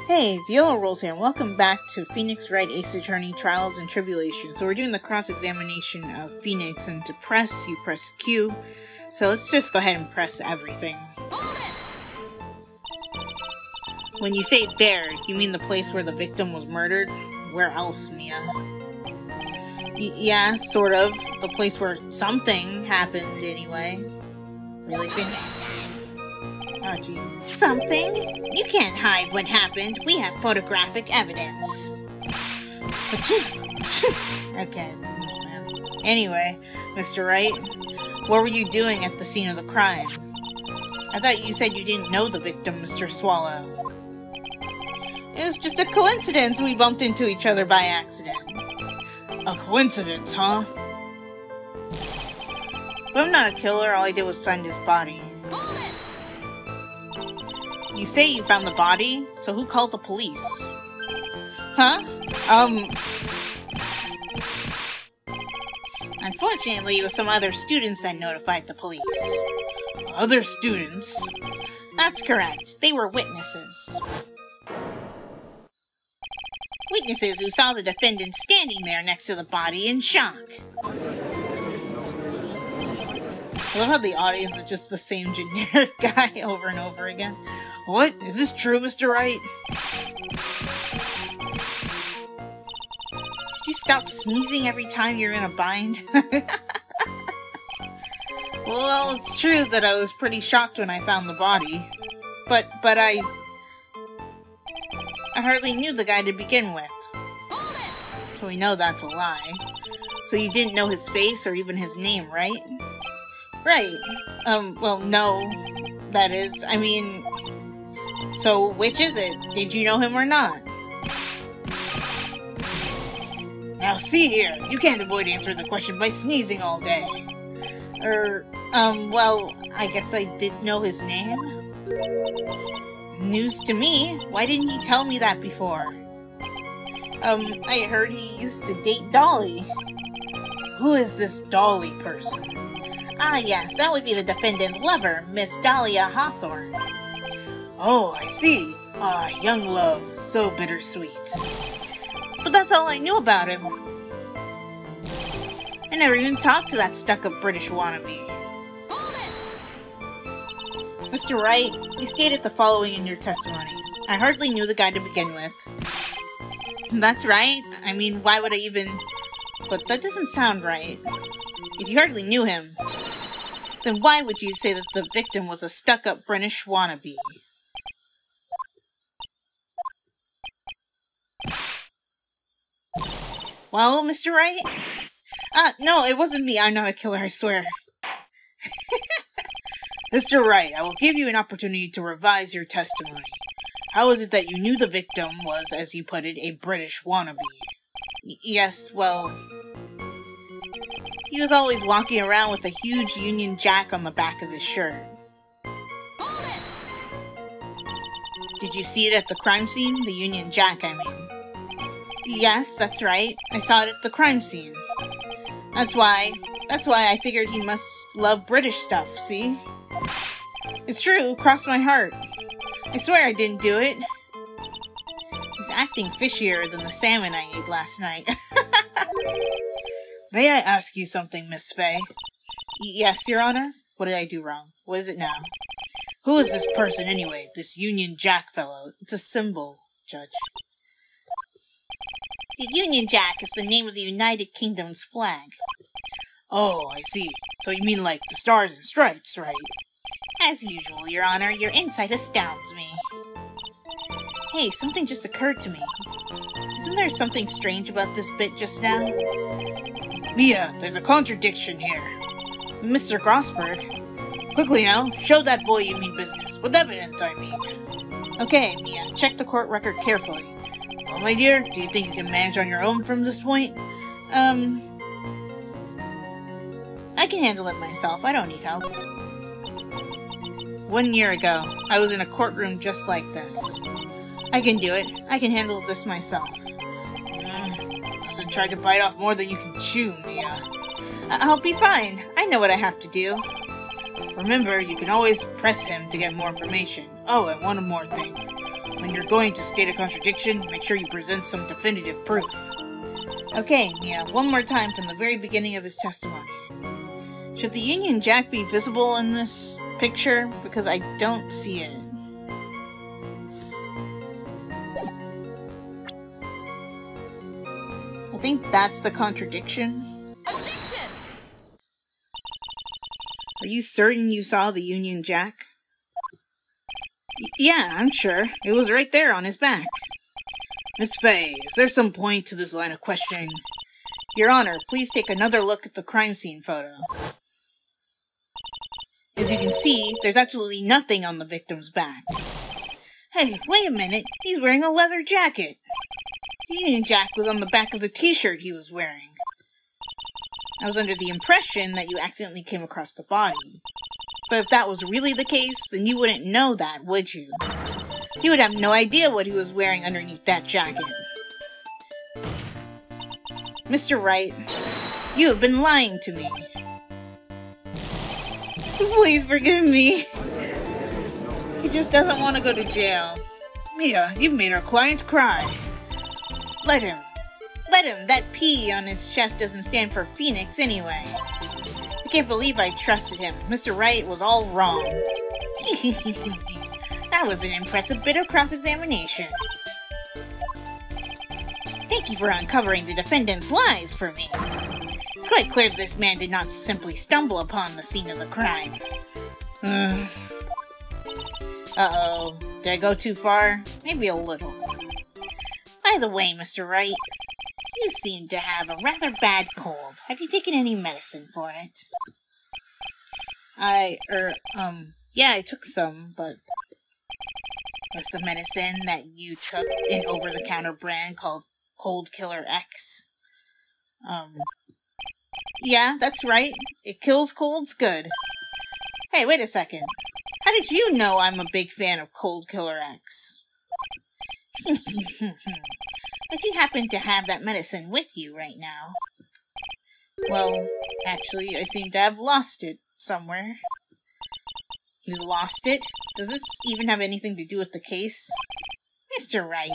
Hey, Viola Rules here, and welcome back to Phoenix Wright Ace Attorney Trials and Tribulations. So we're doing the cross-examination of Phoenix, and to press, you press Q. So let's just go ahead and press everything. When you say there, you mean the place where the victim was murdered? Where else, Mia? Yeah, sort of. The place where something happened, anyway. Really, Phoenix? Oh, jeez. Something? You can't hide what happened. We have photographic evidence. Okay. Anyway, Mr. Wright, what were you doing at the scene of the crime? I thought you said you didn't know the victim, Mr. Swallow. It was just a coincidence we bumped into each other by accident. A coincidence, huh? But I'm not a killer, all I did was find his body. You say you found the body, so who called the police? Huh? Unfortunately, it was some other students that notified the police. Other students? That's correct. They were witnesses. Witnesses who saw the defendant standing there next to the body in shock. I love how the audience is just the same generic guy over and over again. What? Is this true, Mr. Wright? Did you stop sneezing every time you're in a bind? Well, it's true that I was pretty shocked when I found the body. But I hardly knew the guy to begin with. So we know that's a lie. So you didn't know his face or even his name, right? Right. Well, no. That is, I mean... So, which is it? Did you know him or not? Now see here, you can't avoid answering the question by sneezing all day. Well, I guess I did know his name? News to me. Why didn't he tell me that before? I heard he used to date Dolly. Who is this Dolly person? Ah, yes, that would be the defendant's lover, Miss Dahlia Hawthorne. Oh, I see. Ah, young love, so bittersweet. But that's all I knew about him. I never even talked to that stuck-up British wannabe. Mr. Wright, you stated the following in your testimony. I hardly knew the guy to begin with. That's right. I mean, why would I even... But that doesn't sound right. If you hardly knew him, then why would you say that the victim was a stuck-up British wannabe? Well, Mr. Wright? No, it wasn't me. I'm not a killer, I swear. Mr. Wright, I will give you an opportunity to revise your testimony. How is it that you knew the victim was, as you put it, a British wannabe? Yes, well... He was always walking around with a huge Union Jack on the back of his shirt. Did you see it at the crime scene? The Union Jack, I mean. Yes, that's right. I saw it at the crime scene. That's why I figured he must love British stuff, see? It's true, crossed my heart. I swear I didn't do it. He's acting fishier than the salmon I ate last night. May I ask you something, Miss Fay? Yes, Your Honor? What did I do wrong? What is it now? Who is this person, anyway? This Union Jack fellow? It's a symbol, Judge. The Union Jack is the name of the United Kingdom's flag. Oh, I see. So you mean like the Stars and Stripes, right? As usual, Your Honor, your insight astounds me. Hey, something just occurred to me. Isn't there something strange about this bit just now? Mia, there's a contradiction here. Mr. Grossberg. Quickly now, show that boy you mean business. With evidence, I mean. Okay, Mia, check the court record carefully. Well, my dear, do you think you can manage on your own from this point? I can handle it myself. I don't need help. 1 year ago, I was in a courtroom just like this. I can do it. I can handle this myself. Mustn't try to bite off more than you can chew, Mia. I'll be fine. I know what I have to do. Remember, you can always press him to get more information. Oh, and one more thing. When you're going to state a contradiction, make sure you present some definitive proof. Okay, Mia, one more time from the very beginning of his testimony. Should the Union Jack be visible in this picture? Because I don't see it. I think that's the contradiction. Objection! Are you certain you saw the Union Jack? Yeah, I'm sure. It was right there on his back. Miss Fay, is there some point to this line of questioning? Your Honor, please take another look at the crime scene photo. As you can see, there's absolutely nothing on the victim's back. Hey, wait a minute. He's wearing a leather jacket. The Union Jack was on the back of the t-shirt he was wearing. I was under the impression that you accidentally came across the body. But if that was really the case, then you wouldn't know that, would you? You would have no idea what he was wearing underneath that jacket. Mr. Wright, you have been lying to me. Please forgive me. He just doesn't want to go to jail. Mia, you've made our client cry. Let him. Let him. That P on his chest doesn't stand for Phoenix anyway. I can't believe I trusted him. Mr. Wright was all wrong. That was an impressive bit of cross-examination. Thank you for uncovering the defendant's lies for me. It's quite clear that this man did not simply stumble upon the scene of the crime. Uh-oh. Did I go too far? Maybe a little. By the way, Mr. Wright, you seem to have a rather bad cold. Have you taken any medicine for it? Yeah, I took some, but... What's the medicine that you took an over-the-counter brand called Cold Killer X? Yeah, that's right. It kills colds good. Hey, wait a second. How did you know I'm a big fan of Cold Killer X? But you happen to have that medicine with you right now. Well, actually, I seem to have lost it somewhere. You lost it? Does this even have anything to do with the case? Mr. Wright,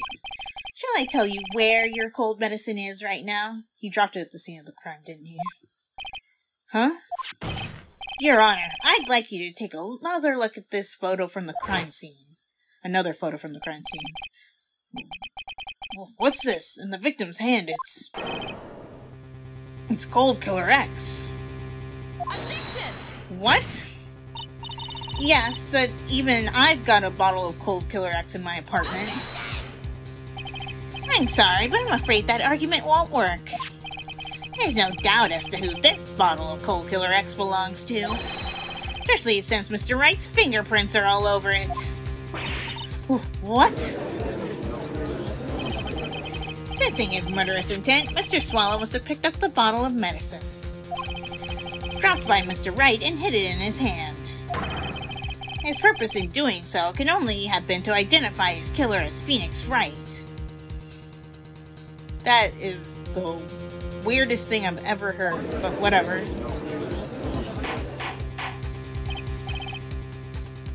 shall I tell you where your cold medicine is right now? He dropped it at the scene of the crime, didn't he? Huh? Your Honor, I'd like you to take another look at this photo from the crime scene. Another photo from the crime scene. What's this? In the victim's hand, it's Cold Killer X. Objection! What? Yes, but even I've got a bottle of Cold Killer X in my apartment. I'm sorry, but I'm afraid that argument won't work. There's no doubt as to who this bottle of Cold Killer X belongs to. Especially since Mr. Wright's fingerprints are all over it. What? Sensing his murderous intent, Mr. Swallow must have picked up the bottle of medicine, dropped by Mr. Wright, and hid it in his hand. His purpose in doing so can only have been to identify his killer as Phoenix Wright. That is the weirdest thing I've ever heard, but whatever.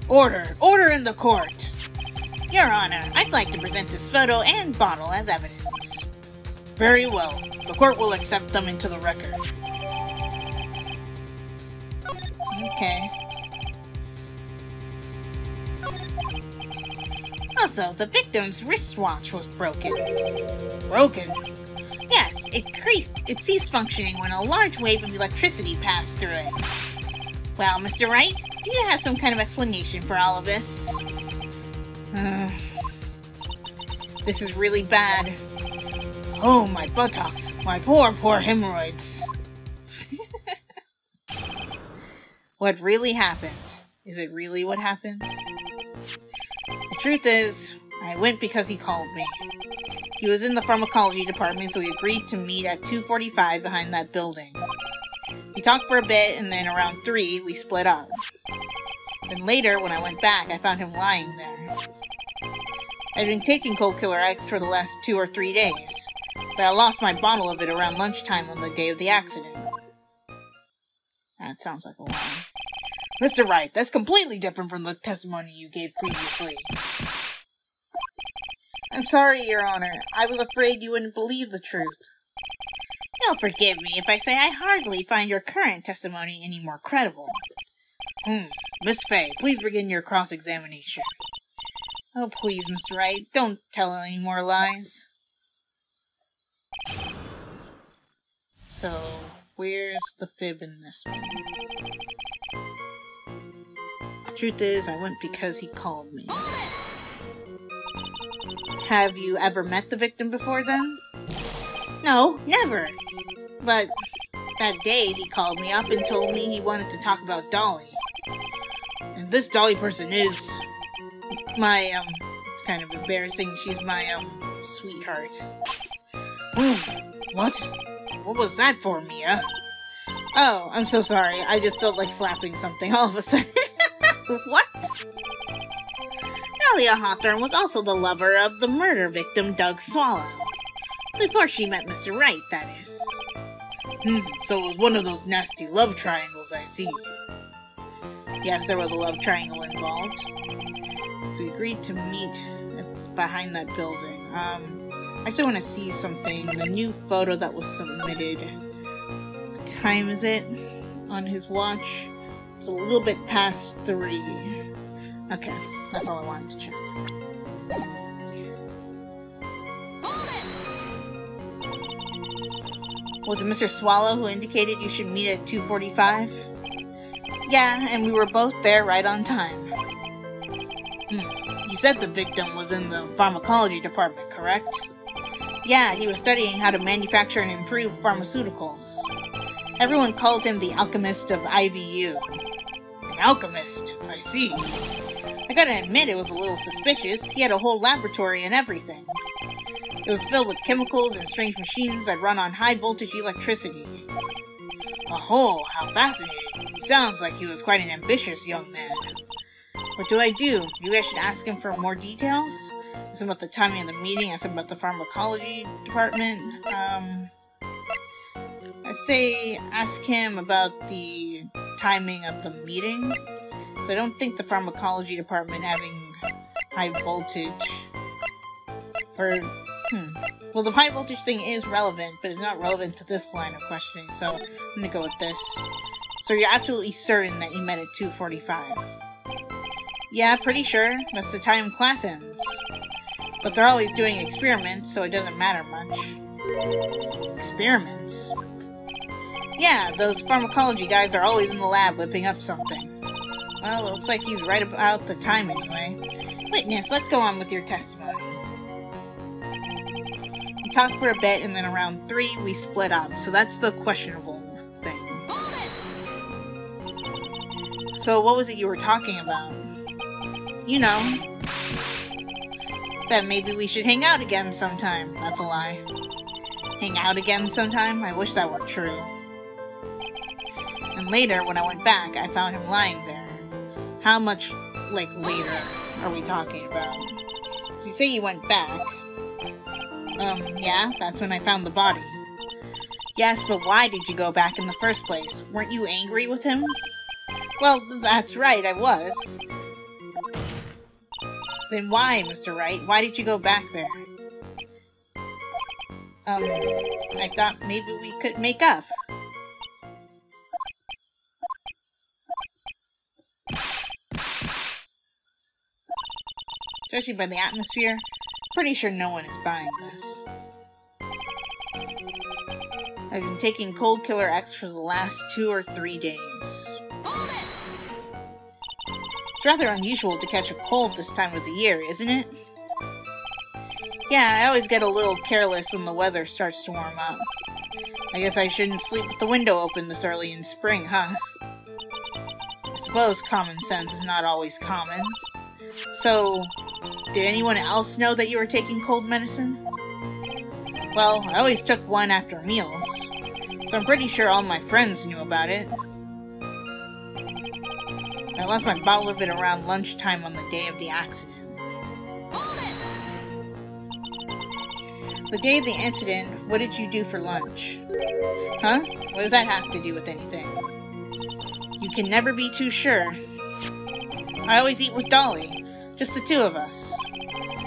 Order! Order in the court! Your Honor, I'd like to present this photo and bottle as evidence. Very well. The court will accept them into the record. Okay. Also, the victim's wristwatch was broken. Broken? Yes, it ceased functioning when a large wave of electricity passed through it. Well, Mr. Wright, do you have some kind of explanation for all of this? This is really bad. Oh, my buttocks. My poor, poor hemorrhoids. What really happened? Is it really what happened? The truth is, I went because he called me. He was in the pharmacology department, so we agreed to meet at 2:45 behind that building. We talked for a bit, and then around 3, we split up. Then later, when I went back, I found him lying there. I'd been taking Cold Killer X for the last 2 or 3 days, but I lost my bottle of it around lunchtime on the day of the accident. That sounds like a lie. Mr. Wright, that's completely different from the testimony you gave previously. I'm sorry, Your Honor. I was afraid you wouldn't believe the truth. You'll forgive me if I say I hardly find your current testimony any more credible. Miss Fay, please begin your cross-examination. Oh, please, Mr. Wright, don't tell any more lies. So, where's the fib in this one? The truth is, I went because he called me. Have you ever met the victim before then? No, never. But that day he called me up and told me he wanted to talk about Dolly. And this Dolly person is my, it's kind of embarrassing. She's my, sweetheart. What? What was that for, Mia? Oh, I'm so sorry. I just felt like slapping something all of a sudden. What? Dahlia Hawthorne was also the lover of the murder victim, Doug Swallow. Before she met Mr. Wright, that is. So it was one of those nasty love triangles, I see. Yes, there was a love triangle involved. So we agreed to meet behind that building. I actually want to see something. The new photo that was submitted. What time is it on his watch? It's a little bit past 3. Okay, that's all I wanted to check. Was it Mr. Swallow who indicated you should meet at 2:45? Yeah, and we were both there right on time. You said the victim was in the pharmacology department, correct? Yeah, he was studying how to manufacture and improve pharmaceuticals. Everyone called him the alchemist of IVU. An alchemist? I see. I gotta admit it was a little suspicious. He had a whole laboratory and everything. It was filled with chemicals and strange machines that run on high-voltage electricity. Oh, how fascinating. He sounds like he was quite an ambitious young man. What do I do? Maybe I should ask him for more details? Ask him about the timing of the meeting, ask him about the pharmacology department. I'd say ask him about the timing of the meeting. So I don't think the pharmacology department having high voltage... Well, the high voltage thing is relevant, but it's not relevant to this line of questioning, so I'm gonna go with this. So you're absolutely certain that you met at 2:45? Yeah, pretty sure. That's the time class ends. But they're always doing experiments, so it doesn't matter much. Experiments? Yeah, those pharmacology guys are always in the lab whipping up something. Well, it looks like he's right about the time anyway. Witness, let's go on with your testimony. We talked for a bit, and then around 3, we split up, so that's the questionable thing. So what was it you were talking about? You know, that maybe we should hang out again sometime. That's a lie. Hang out again sometime? I wish that were true. And later, when I went back, I found him lying there. How much, later are we talking about? So you say you went back. Yeah, that's when I found the body. Yes, but why did you go back in the first place? Weren't you angry with him? Well, that's right, I was. Then why, Mr. Wright? Why did you go back there? I thought maybe we could make up. Judging by the atmosphere, pretty sure no one is buying this. I've been taking Cold Killer X for the last 2 or 3 days. It's rather unusual to catch a cold this time of the year, isn't it? Yeah, I always get a little careless when the weather starts to warm up. I guess I shouldn't sleep with the window open this early in spring, huh? I suppose common sense is not always common. So, did anyone else know that you were taking cold medicine? Well, I always took one after meals, so I'm pretty sure all my friends knew about it. I lost my bottle of it around lunchtime on the day of the accident. The day of the incident, what did you do for lunch? Huh? What does that have to do with anything? You can never be too sure. I always eat with Dolly. Just the 2 of us.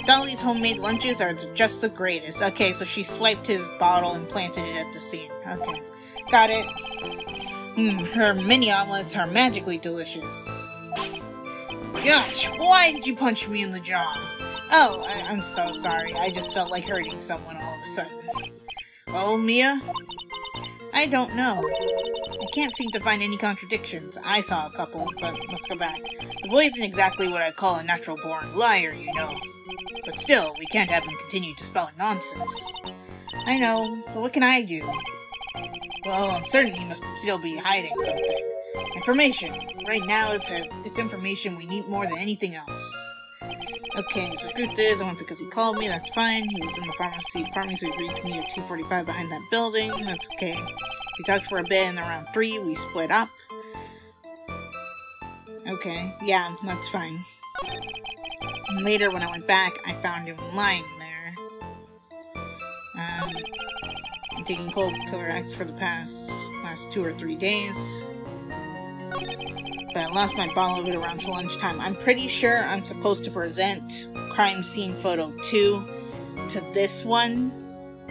Dolly's homemade lunches are just the greatest. Okay, so she swiped his bottle and planted it at the scene. Okay, got it. Her mini omelets are magically delicious. Gosh, why did you punch me in the jaw? Oh, I'm so sorry. I just felt like hurting someone all of a sudden. Well, Mia? I don't know. I can't seem to find any contradictions. I saw a couple, but let's go back. The boy isn't exactly what I call a natural-born liar, you know. But still, we can't have him continue to spout nonsense. I know, but what can I do? Well, I'm certain he must still be hiding something. Information. Right now, it's information we need more than anything else. Okay, so screw this. I went because he called me. That's fine. He was in the pharmacy department, so he agreed to meet at 2:45 behind that building. That's okay. We talked for a bit, and around 3, we split up. Okay, yeah, that's fine. And later, when I went back, I found him lying there. I'm taking cold killer X for the last 2 or 3 days. But I lost my bottle of it around lunchtime. I'm pretty sure I'm supposed to present crime scene photo 2 to this one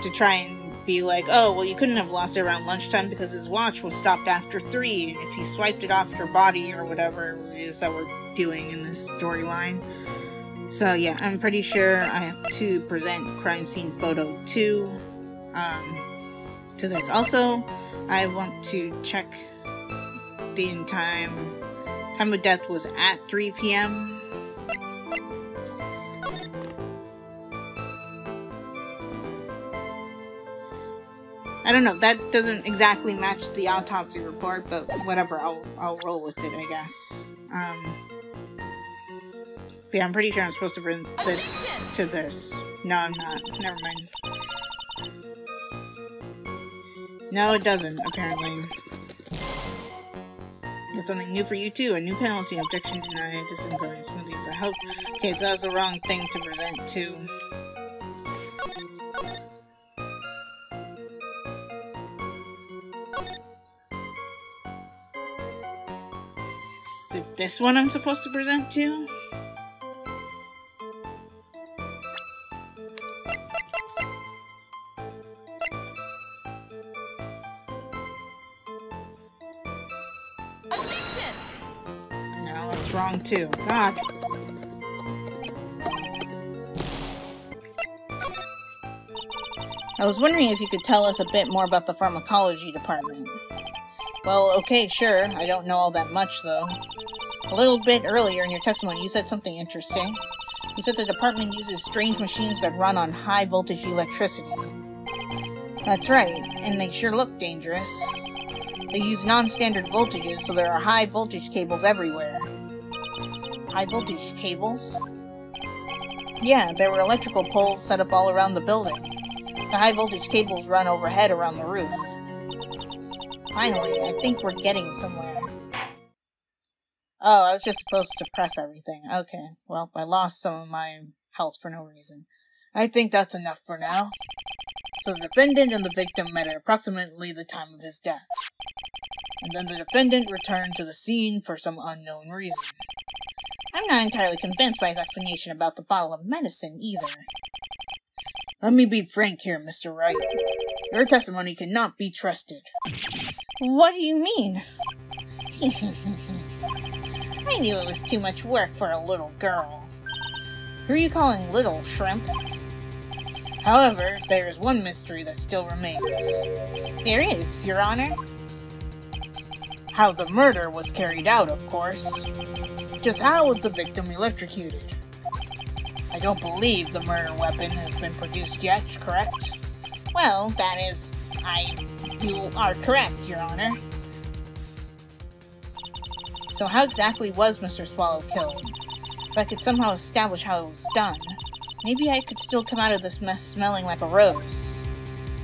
to try and be like, oh, well, you couldn't have lost it around lunchtime because his watch was stopped after 3, and if he swiped it off your body or whatever it is that we're doing in this storyline. So yeah, I'm pretty sure I have to present crime scene photo 2 to this. Also, I want to check the time of death was at 3 p.m. I don't know, that doesn't exactly match the autopsy report, but whatever, I'll roll with it, I guess. But yeah, I'm pretty sure I'm supposed to bring this to this. No, I'm not. Never mind. No, it doesn't, apparently. Got something new for you too. A new penalty. Objection denied. This isn't going as smoothly as I hoped. Okay, so that's the wrong thing to present to. Is it this one I'm supposed to present to? No, that's wrong too. God. I was wondering if you could tell us a bit more about the pharmacology department. Well, okay, sure. I don't know all that much, though. A little bit earlier in your testimony, you said something interesting. You said the department uses strange machines that run on high-voltage electricity. That's right, and they sure look dangerous. They use non-standard voltages, so there are high-voltage cables everywhere. High-voltage cables? Yeah, there were electrical poles set up all around the building. The high-voltage cables run overhead around the roof. Finally, I think we're getting somewhere. Oh, I was just supposed to press everything. Okay, well, I lost some of my health for no reason. I think that's enough for now. So the defendant and the victim met at approximately the time of his death. And then the defendant returned to the scene for some unknown reason. I'm not entirely convinced by his explanation about the bottle of medicine, either. Let me be frank here, Mr. Wright. Your testimony cannot be trusted. What do you mean? I knew it was too much work for a little girl. Who are you calling little, shrimp? However, there is one mystery that still remains. There is, Your Honor. How the murder was carried out, of course. Just how was the victim electrocuted? I don't believe the murder weapon has been produced yet, correct? Well, that is... You are correct, Your Honor. So how exactly was Mr. Swallow killed? If I could somehow establish how it was done, maybe I could still come out of this mess smelling like a rose.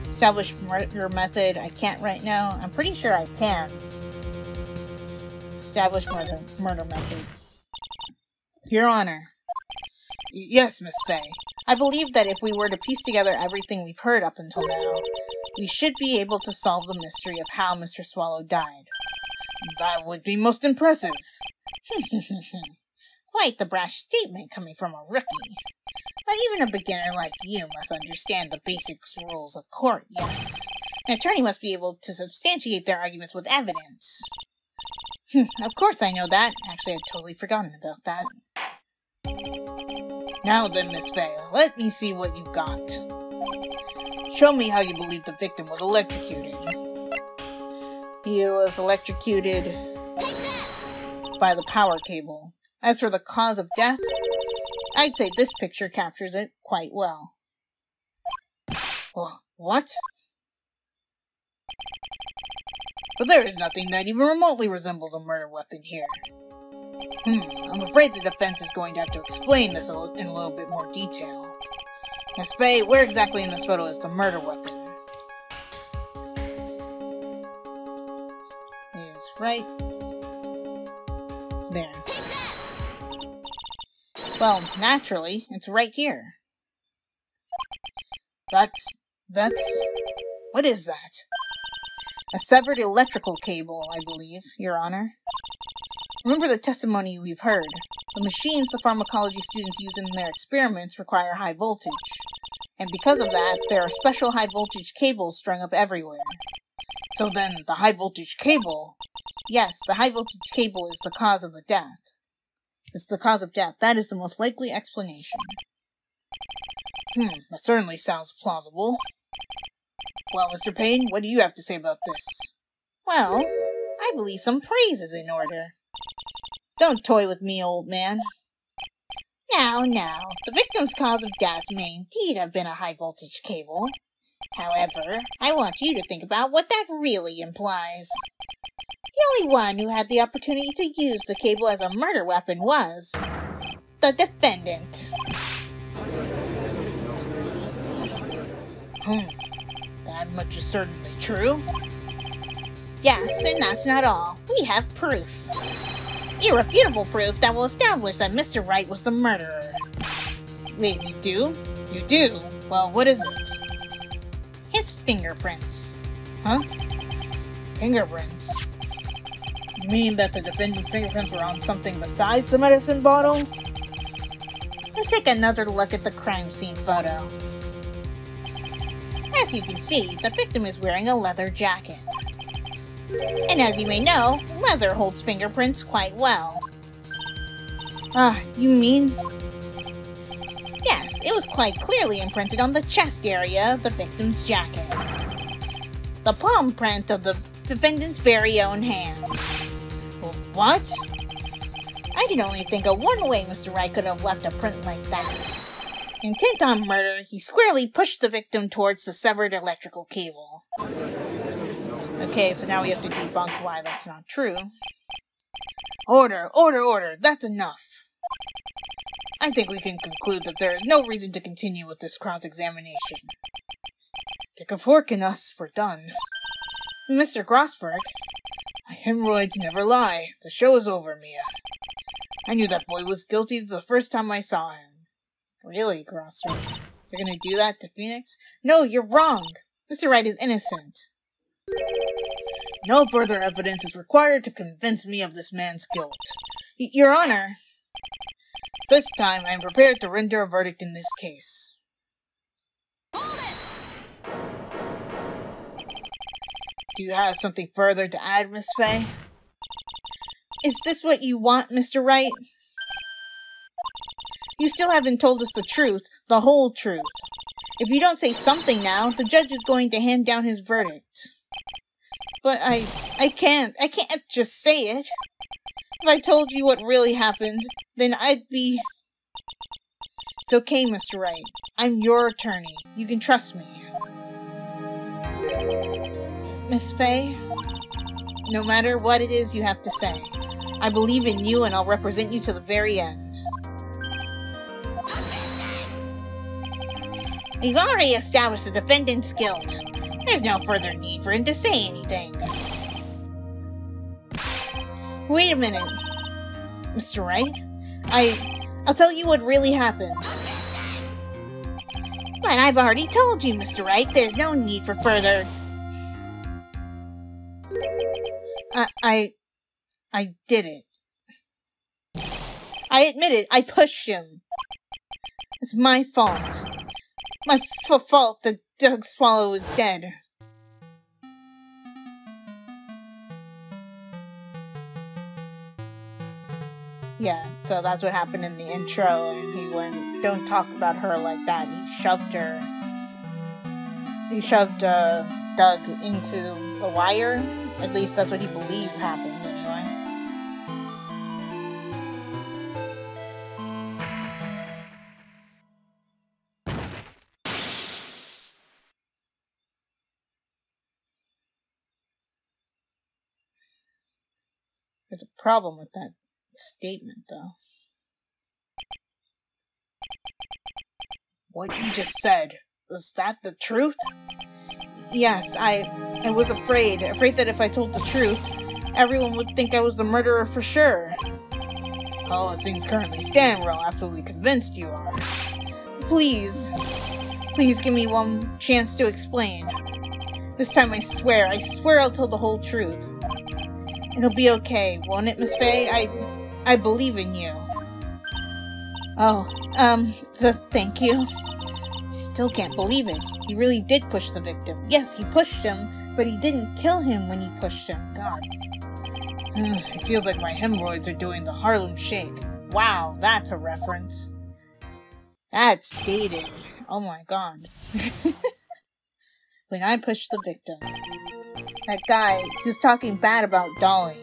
Establish murder method, I can't right now. I'm pretty sure I can. Establish murder method. Your Honor. Yes, Miss Fay. I believe that if we were to piece together everything we've heard up until now, we should be able to solve the mystery of how Mr. Swallow died. That would be most impressive. Quite the brash statement coming from a rookie. But even a beginner like you must understand the basic rules of court, yes? An attorney must be able to substantiate their arguments with evidence. Of course I know that. Actually, I'd totally forgotten about that. Now then, Miss Faye, let me see what you've got. Show me how you believe the victim was electrocuted. He was electrocuted by the power cable. As for the cause of death, I'd say this picture captures it quite well. What? But there is nothing that even remotely resembles a murder weapon here. I'm afraid the defense is going to have to explain this in a little bit more detail. Miss Faye, where exactly in this photo is the murder weapon? Is right there. Well, naturally, it's right here. That's... What is that? A severed electrical cable, I believe, Your Honor. Remember the testimony we've heard. The machines the pharmacology students use in their experiments require high voltage. And because of that, there are special high voltage cables strung up everywhere. So then, the high voltage cable... Yes, the high voltage cable is the cause of the death. It's the cause of death. That is the most likely explanation. That certainly sounds plausible. Well, Mr. Payne, what do you have to say about this? Well, I believe some praise is in order. Don't toy with me, old man. Now, the victim's cause of death may indeed have been a high-voltage cable. However, I want you to think about what that really implies. The only one who had the opportunity to use the cable as a murder weapon was the defendant. That much is certainly true. Yes, and that's not all. We have proof. Irrefutable proof that will establish that Mr. Wright was the murderer. Wait, you do? You do? Well, what is it? His fingerprints. Huh? Fingerprints? You mean that the defendant's fingerprints were on something besides the medicine bottle? Let's take another look at the crime scene photo. As you can see, the victim is wearing a leather jacket. And as you may know, leather holds fingerprints quite well. You mean? Yes, it was quite clearly imprinted on the chest area of the victim's jacket. The palm print of the defendant's very own hand. What? I can only think of one way Mr. Wright could have left a print like that. Intent on murder, he squarely pushed the victim towards the severed electrical cable. Okay, so now we have to debunk why that's not true. Order! That's enough! I think we can conclude that there is no reason to continue with this cross-examination. Stick a fork in us, we're done. Mr. Grossberg, hemorrhoids never lie. The show is over, Mia. I knew that boy was guilty the first time I saw him. Really, Grossberg? You're gonna do that to Phoenix? No, you're wrong! Mr. Wright is innocent. No further evidence is required to convince me of this man's guilt. Your Honor, this time I am prepared to render a verdict in this case. Do you have something further to add, Miss Faye? Is this what you want, Mr. Wright? You still haven't told us the truth, the whole truth. If you don't say something now, the judge is going to hand down his verdict. But I can't just say it. If I told you what really happened, then I'd be... It's okay, Mr. Wright. I'm your attorney. You can trust me. Miss Faye, no matter what it is you have to say, I believe in you and I'll represent you to the very end. We've already established the defendant's guilt. There's no further need for him to say anything. Wait a minute, Mr. Wright. I'll tell you what really happened. But I've already told you, Mr. Wright, there's no need for further... I did it. I admit it, I pushed him. It's my fault. My fault that Doug Swallow is dead. Yeah, so that's what happened in the intro, and he went, don't talk about her like that. He shoved her. He shoved Doug into the wire. At least that's what he believes happened, anyway. There's a problem with that statement, though. What you just said, was that the truth? Yes, I was afraid that if I told the truth, everyone would think I was the murderer for sure. Well, as things currently stand, we're all absolutely convinced you are. Please give me one chance to explain. This time I swear I'll tell the whole truth. It'll be okay, won't it, Miss Faye? I believe in you. Oh, thank you. I still can't believe it. He really did push the victim. Yes, he pushed him, but he didn't kill him when he pushed him. God. It feels like my hemorrhoids are doing the Harlem Shake. Wow, that's a reference. That's dated. Oh my god. When I pushed the victim. That guy, he was talking bad about Dolly.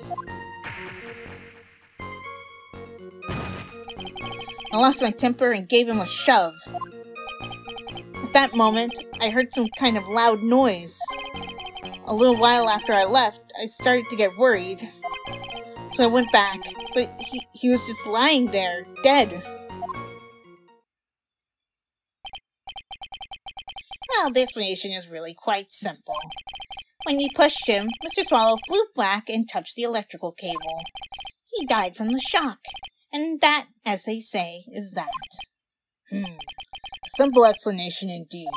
I lost my temper and gave him a shove. At that moment, I heard some kind of loud noise. A little while after I left, I started to get worried. So I went back, but he was just lying there, dead. Well, the explanation is really quite simple. When you pushed him, Mr. Swallow flew back and touched the electrical cable. He died from the shock. And that, as they say, is that. A simple explanation indeed.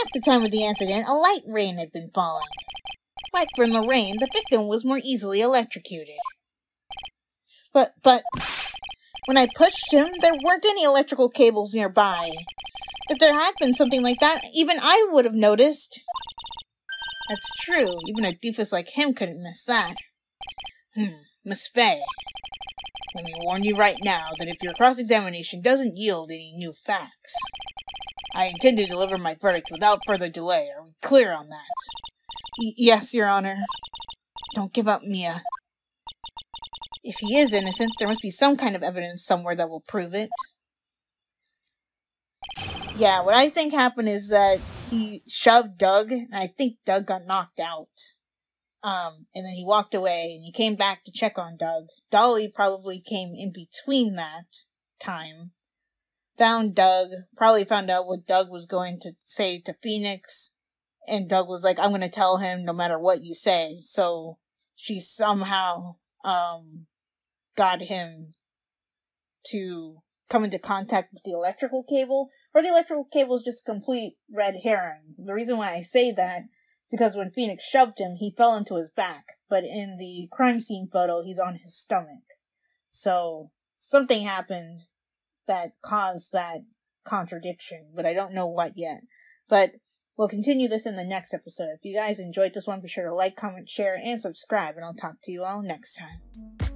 At the time of the incident, a light rain had been falling. Like from the rain, the victim was more easily electrocuted. But, when I pushed him, there weren't any electrical cables nearby. If there had been something like that, even I would have noticed. That's true. Even a doofus like him couldn't miss that. Miss Faye, let me warn you right now that if your cross-examination doesn't yield any new facts, I intend to deliver my verdict without further delay. Are we clear on that? Yes, Your Honor. Don't give up, Mia. If he is innocent, there must be some kind of evidence somewhere that will prove it. Yeah, what I think happened is that he shoved Doug, and I think Doug got knocked out. And then he walked away, and he came back to check on Doug. Dolly probably came in between that time. Found Doug, probably found out what Doug was going to say to Phoenix, and Doug was like, I'm gonna tell him no matter what you say. So she somehow, got him to come into contact with the electrical cable, or the electrical cable is just a complete red herring. The reason why I say that is because when Phoenix shoved him, he fell into his back, but in the crime scene photo, he's on his stomach. So, something happened that caused that contradiction, but I don't know what yet. But we'll continue this in the next episode. If you guys enjoyed this one, be sure to like, comment, share, and subscribe, and I'll talk to you all next time.